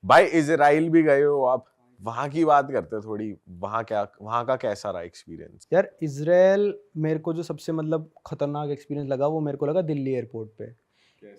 भाई इजराइल भी गए हो आप, वहां की बात करते हैं थोड़ी। वहां का कैसा रहा एक्सपीरियंस? यार इजराइल मेरे को जो सबसे मतलब खतरनाक एक्सपीरियंस लगा वो मेरे को लगा दिल्ली एयरपोर्ट पे।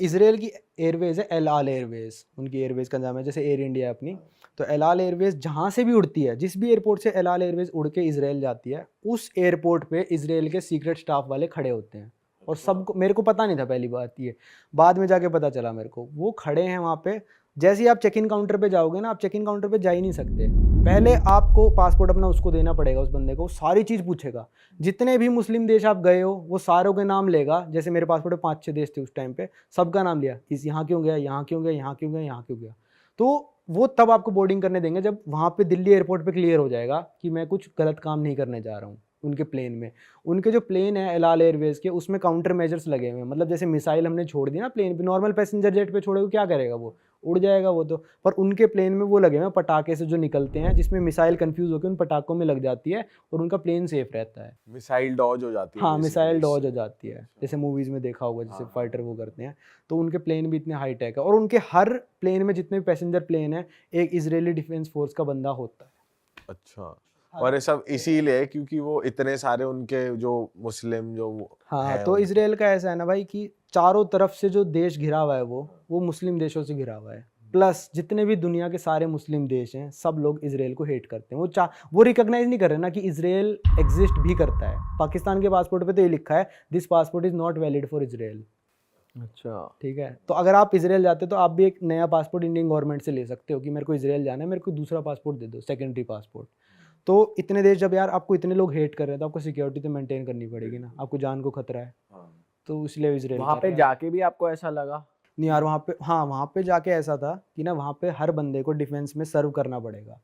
इसराइल की एयरवेज है एल आल एयरवेज, उनकी एयरवेज का नाम है, जैसे एयर इंडिया है अपनी। तो एल आल एयरवेज जहाँ से भी उड़ती है, जिस भी एयरपोर्ट से एल आल एयरवेज उड़ के इसराइल जाती है, उस एयरपोर्ट पे इसराइल के सीक्रेट स्टाफ वाले खड़े होते हैं। और सबको, मेरे को पता नहीं था पहली बात ये, बाद में जाके पता चला मेरे को, वो खड़े हैं वहाँ पे। जैसे ही आप चेक इन काउंटर पे जाओगे ना, आप चेक इन काउंटर पे जा ही नहीं सकते, पहले आपको पासपोर्ट अपना उसको देना पड़ेगा, उस बंदे को सारी चीज़ पूछेगा। जितने भी मुस्लिम देश आप गए हो वो सारों के नाम लेगा। जैसे मेरे पासपोर्ट में 5-6 देश थे उस टाइम पे, सबका नाम लिया, इस यहाँ क्यों गया, यहाँ क्यों गया, यहाँ क्यों गया, यहाँ क्यों गया। तो वो तब आपको बोर्डिंग करने देंगे जब वहाँ पे दिल्ली एयरपोर्ट पे क्लियर हो जाएगा कि मैं कुछ गलत काम नहीं करने जा रहा हूँ उनके प्लेन में। उनके जो प्लेन है एल आल एयरवेज के, उसमें काउंटर मेजर्स लगे हुए हैं। मतलब जैसे मिसाइल हमने छोड़ दी ना प्लेन पे, नॉर्मल पैसेंजर जेट पे छोड़े, क्या करेगा वो, उड़ जाएगा वो तो। पर उनके प्लेन में वो लगे हुए हैं पटाखे से जो निकलते हैं, जिसमें मिसाइल कंफ्यूज होकर उन पटाखों में लग जाती है और उनका प्लेन सेफ रहता है। मिसाइल डॉज हो जाती है हाँ, बेसिकली मिसाइल डॉज इससे। हो जाती है, जैसे मूवीज़ में देखा होगा, जैसे हाँ हाँ फाइटर वो करते हैं। तो उनके प्लेन भी इतने हाई टेक है, और उनके हर प्लेन में जितने भी पैसेंजर प्लेन है, एक इजरायली डिफेंस फोर्स का बंदा होता है। अच्छा। और ये सब इसीलिए क्योंकि वो इतने सारे उनके जो मुस्लिम जो हाँ, हैं तो उनको। इसराइल का ऐसा है ना भाई कि चारों तरफ से जो देश घिरा हुआ है वो मुस्लिम देशों से घिरा हुआ है। प्लस जितने भी दुनिया के सारे मुस्लिम देश हैं, सब लोग इसराइल को हेट करते हैं। वो रिकॉग्नाइज नहीं कर रहे ना कि इसराइल एग्जिस्ट भी करता है। पाकिस्तान के पासपोर्ट पे तो ये लिखा है, this passport is not valid for Israel. अच्छा। ठीक है, तो अगर आप इसराइल जाते हो तो आप भी एक नया पासपोर्ट इंडियन गवर्नमेंट से ले सकते हो कि मेरे को इसराइल जाना है, मेरे को दूसरा पासपोर्ट दे दो, सेकेंडरी पासपोर्ट। तो इतने देश जब यार आपको इतने लोग हेट कर रहे हैं, तो आपको सिक्योरिटी तो मेंटेन करनी पड़ेगी ना, आपको जान को खतरा है। तो इसलिए इसराइल वहां कर पे रहे हैं। जाके भी आपको ऐसा लगा? नहीं यार, वहाँ पे, हाँ, वहाँ पे जाके ऐसा था कि ना, वहाँ पे हर बंदे को डिफेंस में सर्व करना पड़ेगा,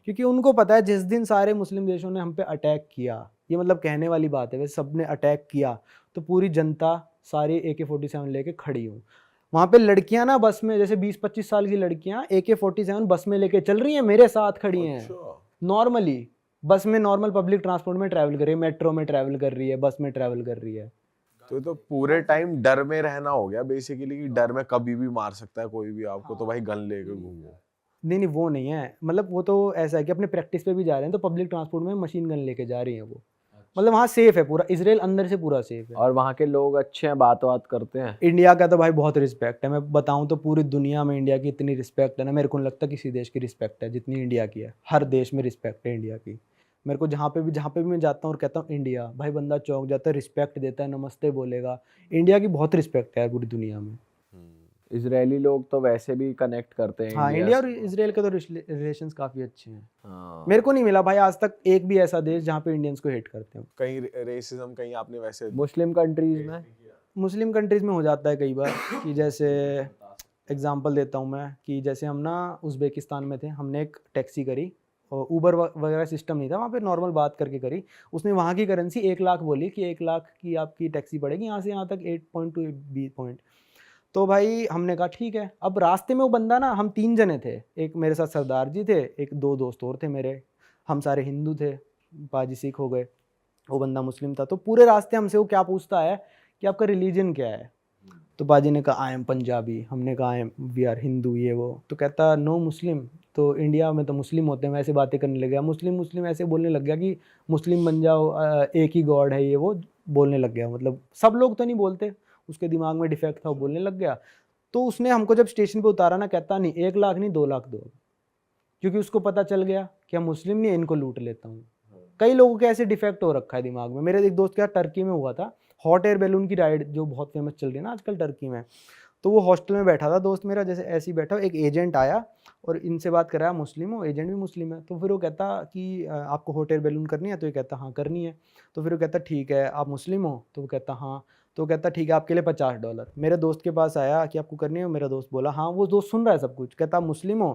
क्योंकि उनको पता है जिस दिन सारे मुस्लिम देशों ने हम पे अटैक किया, ये मतलब कहने वाली बात है, वैसे सब ने अटैक किया, तो पूरी जनता सारी AK-47 लेके खड़ी हूँ। वहाँ पे लड़कियां ना बस में, जैसे 20-25 साल की लड़कियां AK-47 बस में लेके चल रही हैं, मेरे साथ खड़ी हैं। अच्छा। नॉर्मली बस में, नॉर्मल पब्लिक ट्रांसपोर्ट में ट्रैवल कर रही है, मेट्रो में ट्रैवल कर रही है, बस में ट्रैवल कर रही है। तो पूरे टाइम डर में रहना हो गया बेसिकली, कि डर में कभी भी मार सकता है कोई भी आपको, तो भाई गन लेके घूमो। नहीं नहीं, वो नहीं है, मतलब वो तो ऐसा है कि अपने प्रैक्टिस पे भी जा रहे हैं, तो पब्लिक ट्रांसपोर्ट में मशीन गन लेके जा रही हैं वो। मतलब वहाँ सेफ है पूरा, इसराइल अंदर से पूरा सेफ है। और वहाँ के लोग अच्छे हैं, बात करते हैं? इंडिया का तो भाई बहुत रिस्पेक्ट है, मैं बताऊं तो पूरी दुनिया में इंडिया की इतनी रिस्पेक्ट है ना, मेरे को नहीं लगता किसी देश की रिस्पेक्ट है जितनी इंडिया की है। हर देश में रिस्पेक्ट है इंडिया की। मेरे को जहाँ पे भी मैं जाता हूँ और कहता हूँ इंडिया, भाई बंदा चौंक जाता है, रिस्पेक्ट देता है, नमस्ते बोलेगा। इंडिया की बहुत रिस्पेक्ट है यार पूरी दुनिया में। इजरायली लोग तो वैसे भी कनेक्ट करते हैं हाँ, इंडिया इंडिया और से। इसराइल के तो रिलेशंस काफ़ी अच्छे हैं। हाँ। मेरे को नहीं मिला भाई आज तक एक भी ऐसा देश जहाँ पे इंडियंस को हेट करते हो। कहीं रेसिज्म कहीं आपने वैसे? मुस्लिम कंट्रीज में? मुस्लिम कंट्रीज़ में हो जाता है कई बार कि जैसे एग्जांपल देता हूँ मैं, कि जैसे हम ना उज़्बेकिस्तान में थे, हमने एक टैक्सी करी, और ऊबर वगैरह सिस्टम नहीं था वहाँ पे, नॉर्मल बात करके करी। उसने वहाँ की करेंसी 1 लाख बोली कि 1 लाख की आपकी टैक्सी पड़ेगी यहाँ से यहाँ तक 8 पॉइंट। तो भाई हमने कहा ठीक है। अब रास्ते में वो बंदा ना, हम 3 जने थे, एक मेरे साथ सरदार जी थे, एक 2 दोस्त और थे मेरे, हम सारे हिंदू थे, पाजी सिख हो गए, वो बंदा मुस्लिम था। तो पूरे रास्ते हमसे वो क्या पूछता है कि आपका रिलीजन क्या है। तो बाजी ने कहा आई एम पंजाबी, हमने कहा I am, we are Hindu, ये वो। तो कहता नो मुस्लिम, तो इंडिया में तो मुस्लिम होते हैं। वैसे बातें करने लग गया, मुस्लिम मुस्लिम ऐसे बोलने लग गया कि मुस्लिम बन जाओ, एक ही गॉड है, ये वो बोलने लग गया। मतलब सब लोग तो नहीं बोलते, उसके दिमाग में डिफेक्ट था, वो बोलने लग गया। तो उसने हमको जब स्टेशन पे उतारा ना, कहता नहीं 1 लाख नहीं 2 लाख दो, क्योंकि उसको पता चल गया कि हम मुस्लिम नहीं, इनको लूट लेता हूँ। कई लोगों के ऐसे डिफेक्ट हो रखा है दिमाग में। मेरे एक दोस्त क्या टर्की में हुआ था, हॉट एयर बैलून की राइड जो बहुत फेमस चल रही है ना आजकल टर्की में। तो वो हॉस्टल में बैठा था दोस्त मेरा, जैसे ऐसे ही बैठा, एक एजेंट आया और इनसे बात कराया, मुस्लिम हो, एजेंट भी मुस्लिम है। तो फिर वो कहता कि आपको हॉट एयर बैलून करनी है? तो ये कहता हाँ करनी है। तो फिर वो कहता ठीक है, आप मुस्लिम हो? तो वो कहता हाँ। तो वो कहता ठीक है, आपके लिए $50। मेरे दोस्त के पास आया कि आपको करनी है? मेरा दोस्त बोला हाँ। वो दोस्त सुन रहा है सब कुछ। कहता आप मुस्लिम हो?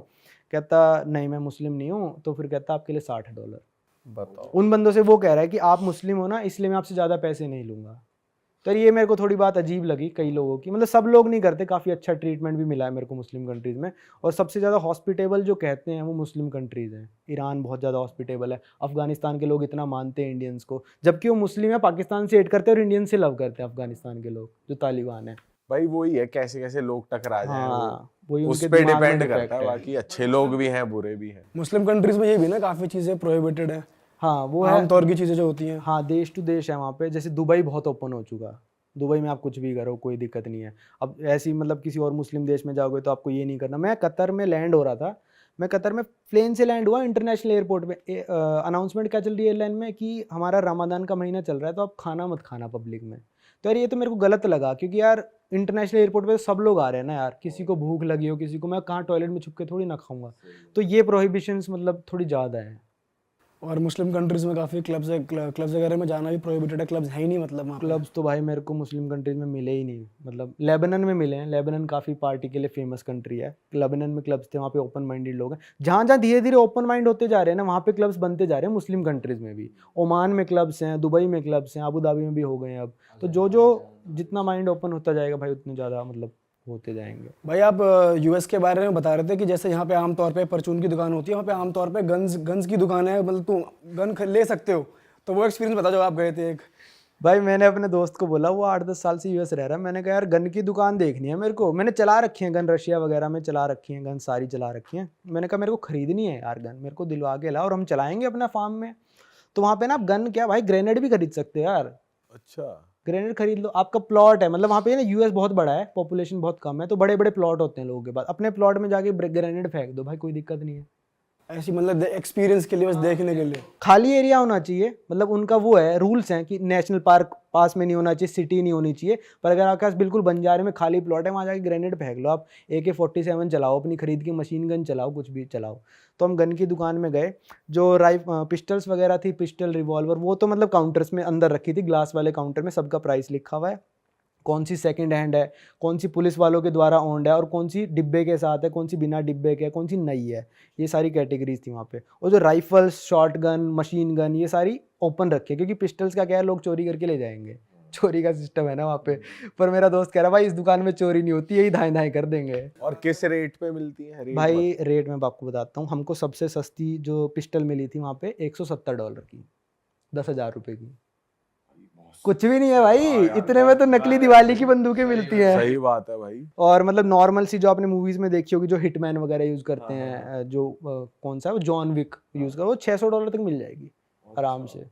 कहता नहीं मैं मुस्लिम नहीं हूँ। तो फिर कहता आपके लिए $60। बताओ। उन बंदों से वो कह रहा है कि आप मुस्लिम हो ना, इसलिए मैं आपसे ज़्यादा पैसे नहीं लूँगा। तो ये मेरे को थोड़ी बात अजीब लगी कई लोगों की, मतलब सब लोग नहीं करते, काफ़ी अच्छा ट्रीटमेंट भी मिला है मेरे को मुस्लिम कंट्रीज़ में। और सबसे ज़्यादा हॉस्पिटेबल जो कहते हैं वो मुस्लिम कंट्रीज़ हैं। ईरान बहुत ज़्यादा हॉस्पिटेबल है, अफगानिस्तान के लोग इतना मानते हैं इंडियंस को, जबकि वो मुस्लिम है, पाकिस्तान से हेट करते हैं और इंडियन से लव करते हैं अफगानिस्तान के लोग, जो तालिबान है। भाई वही है, कैसे कैसे लोग टकरा जाए हाँ वही उस उनके पे दिमाग में डिपेंड defect करता है। बाकी अच्छे लोग भी हैं, बुरे भी हैं। मुस्लिम कंट्रीज में ये भी ना काफी चीजें प्रोहिबिटेड है, हाँ वो है। आमतौर की चीजें जो होती हैं। हाँ देश टू देश है वहाँ पे। जैसे दुबई बहुत ओपन हो चुका, दुबई में आप कुछ भी करो कोई दिक्कत नहीं है। अब ऐसी मतलब किसी और मुस्लिम देश में जाओगे तो आपको ये नहीं करना। मैं कतर में लैंड हो रहा था, मैं कतर में प्लेन से लैंड हुआ इंटरनेशनल एयरपोर्ट पे, अनाउंसमेंट क्या चल रही है एयरलाइन में कि हमारा रमज़ान का महीना चल रहा है तो आप खाना मत खाना पब्लिक में। तो यार ये तो मेरे को गलत लगा, क्योंकि यार इंटरनेशनल एयरपोर्ट पे सब लोग आ रहे हैं ना यार, किसी को भूख लगी हो, किसी को, मैं कहाँ टॉयलेट में छुप के थोड़ी ना खाऊंगा। तो ये प्रोहिबिशंस मतलब थोड़ी ज़्यादा है। और मुस्लिम कंट्रीज में काफी क्लब्स है, क्लब्स वगैरह में जाना भी प्रोहिबिटेड है, क्लब्स है ही नहीं मतलब वहाँ पे। क्लब्स तो भाई मेरे को मुस्लिम कंट्रीज में मिले ही नहीं। मतलब लेबनान में मिले हैं, लेबनान काफ़ी पार्टी के लिए फेमस कंट्री है। लेबनान में क्लब्स थे, वहाँ पे ओपन माइंडेड लोग हैं। जहाँ जहाँ धीरे धीरे ओपन माइंड होते जा रहे हैं ना, वहाँ पे क्लब्स बनते जा रहे हैं मुस्लिम कंट्रीज में भी। ओमान में क्लब्स हैं, दुबई में क्लब्स हैं, अबू धाबी में भी हो गए हैं अब। तो जो जितना माइंड ओपन होता जाएगा भाई उतने ज़्यादा मतलब होते जाएंगे। भाई आप यूएस के बारे में बता रहे थे कि जैसे यहाँ पे आमतौर पे परचून की दुकान होती है, वहाँ पे आमतौर पे गन्स की दुकान है, मतलब तुम गन ले सकते हो। तो वो एक्सपीरियंस बता जो आप गए थे एक। भाई मैंने अपने दोस्त को बोला, वो 8-10 साल से यूएस रह रहा है, मैंने कहा यार गन की दुकान देखनी है मेरे को। मैंने चला रखी है गन, रशिया वगैरह में चला रखी है गन, सारी चला रखी है। मैंने कहा मेरे को खरीदनी है यार गन, मेरे को दिलवा के ला और हम चलाएंगे अपना फार्म में। तो वहाँ पे ना आप गन क्या भाई ग्रेनेड भी खरीद सकते हो यार। अच्छा, ग्रेनेड खरीद लो, आपका प्लॉट है, मतलब वहाँ पे ना यूएस बहुत बड़ा है, पॉपुलेशन बहुत कम है, तो बड़े बड़े प्लॉट होते हैं लोगों के पास। अपने प्लॉट में जाके ग्रेनेड फेंक दो भाई, कोई दिक्कत नहीं है। ऐसी मतलब एक्सपीरियंस के लिए, बस देखने के लिए। खाली एरिया होना चाहिए, मतलब उनका वो है, रूल्स हैं कि नेशनल पार्क पास में नहीं होना चाहिए, सिटी नहीं होनी चाहिए। पर अगर आपके पास बिल्कुल बंजारे में खाली प्लॉट है, वहाँ जाके ग्रेनेड फेंक लो आप। AK-47 चलाओ अपनी खरीद की, मशीन गन चलाओ, कुछ भी चलाओ। तो हम गन की दुकान में गए, जो पिस्टल्स वगैरह थी, पिस्टल रिवॉल्वर, वो तो मतलब काउंटर्स में अंदर रखी थी, ग्लास वाले काउंटर में सबका प्राइस लिखा हुआ है, कौन सी सेकंड हैंड है, कौन सी पुलिस वालों के द्वारा ओन्ड है, और कौन सी डिब्बे के साथ है, कौन सी बिना डिब्बे के है, कौन सी नई है। ये सारी कैटेगरीज थी वहाँ पे। और जो rifles, shot gun, machine gun, ये सारी ओपन रखी है, क्योंकि पिस्टल्स का क्या है, लोग चोरी करके ले जाएंगे, चोरी का सिस्टम है ना वहाँ पे। पर मेरा दोस्त कह रहा भाई इस दुकान में चोरी नहीं होती, यही धाएं धाएं कर देंगे। और किस रेट पे मिलती है? रेट भाई रेट मैं आपको बताता हूँ। हमको सबसे सस्ती जो पिस्टल मिली थी वहाँ पे $170 की, 10,000 रुपये की। कुछ भी नहीं है भाई, इतने में तो नकली दिवाली की बंदूकें मिलती हैं। सही बात है भाई। और मतलब नॉर्मल सी जो आपने मूवीज में देखी होगी, जो हिटमैन वगैरह यूज करते हैं, जो कौन सा है वो, जॉन विक यूज कर, वो $600 तक मिल जाएगी आराम से।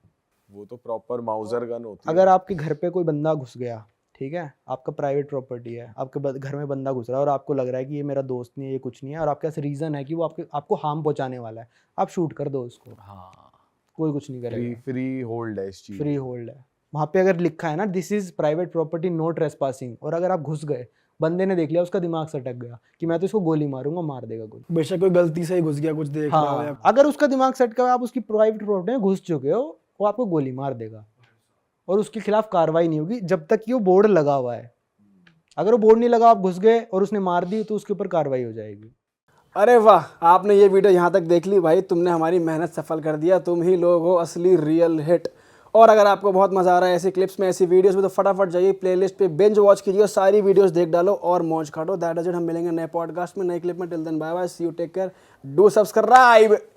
वो तो प्रॉपर माउजर गन होती है। अगर आपके घर पे कोई बंदा घुस गया, ठीक है, आपका प्राइवेट प्रॉपर्टी है, आपके घर में बंदा घुस रहा है और आपको लग रहा है कि ये मेरा दोस्त नहीं है, ये कुछ नहीं है, और आपके पास रीजन है कि वो आपको हार्म पहुंचाने वाला है, आप शूट कर दो उसको। हाँ, कोई कुछ नहीं फ्री करेगा, फ्री होल्ड है इस चीज। फ्री होल्ड है। वहाँ पे अगर लिखा है ना this is private property no trespassing, और अगर आप घुस गए, बंदे ने देख लिया, उसका दिमाग सटक गया कि मैं तो इसको गोली मारूंगा, मार देगा गोली। बेशक कोई गलती से ही घुस गया, कुछ देख रहा हो या हाँ, अगर उसका दिमाग सटका हुआ, आप उसकी प्राइवेट प्रॉपर्टी में घुस चुके हो, वो आपको गोली मार देगा और उसके खिलाफ कार्रवाई नहीं होगी जब तक कि वो बोर्ड लगा हुआ है। अगर वो बोर्ड नहीं लगा, आप घुस गए और उसने मार दी, तो उसके ऊपर कार्रवाई हो जाएगी। अरे वाह, आपने ये वीडियो यहाँ तक देख ली भाई, तुमने हमारी मेहनत सफल कर दिया। तुम ही लोग हो असली रियल हिट। और अगर आपको बहुत मजा आ रहा है ऐसी क्लिप्स में, ऐसी वीडियोस में, तो फटाफट जाइए प्लेलिस्ट पे, बिंज वॉच कीजिए, सारी वीडियोस देख डालो और मौज काटो। That is it. हम मिलेंगे नए पॉडकास्ट में, नए क्लिप में। Till then bye bye, see you, take care, do subscribe.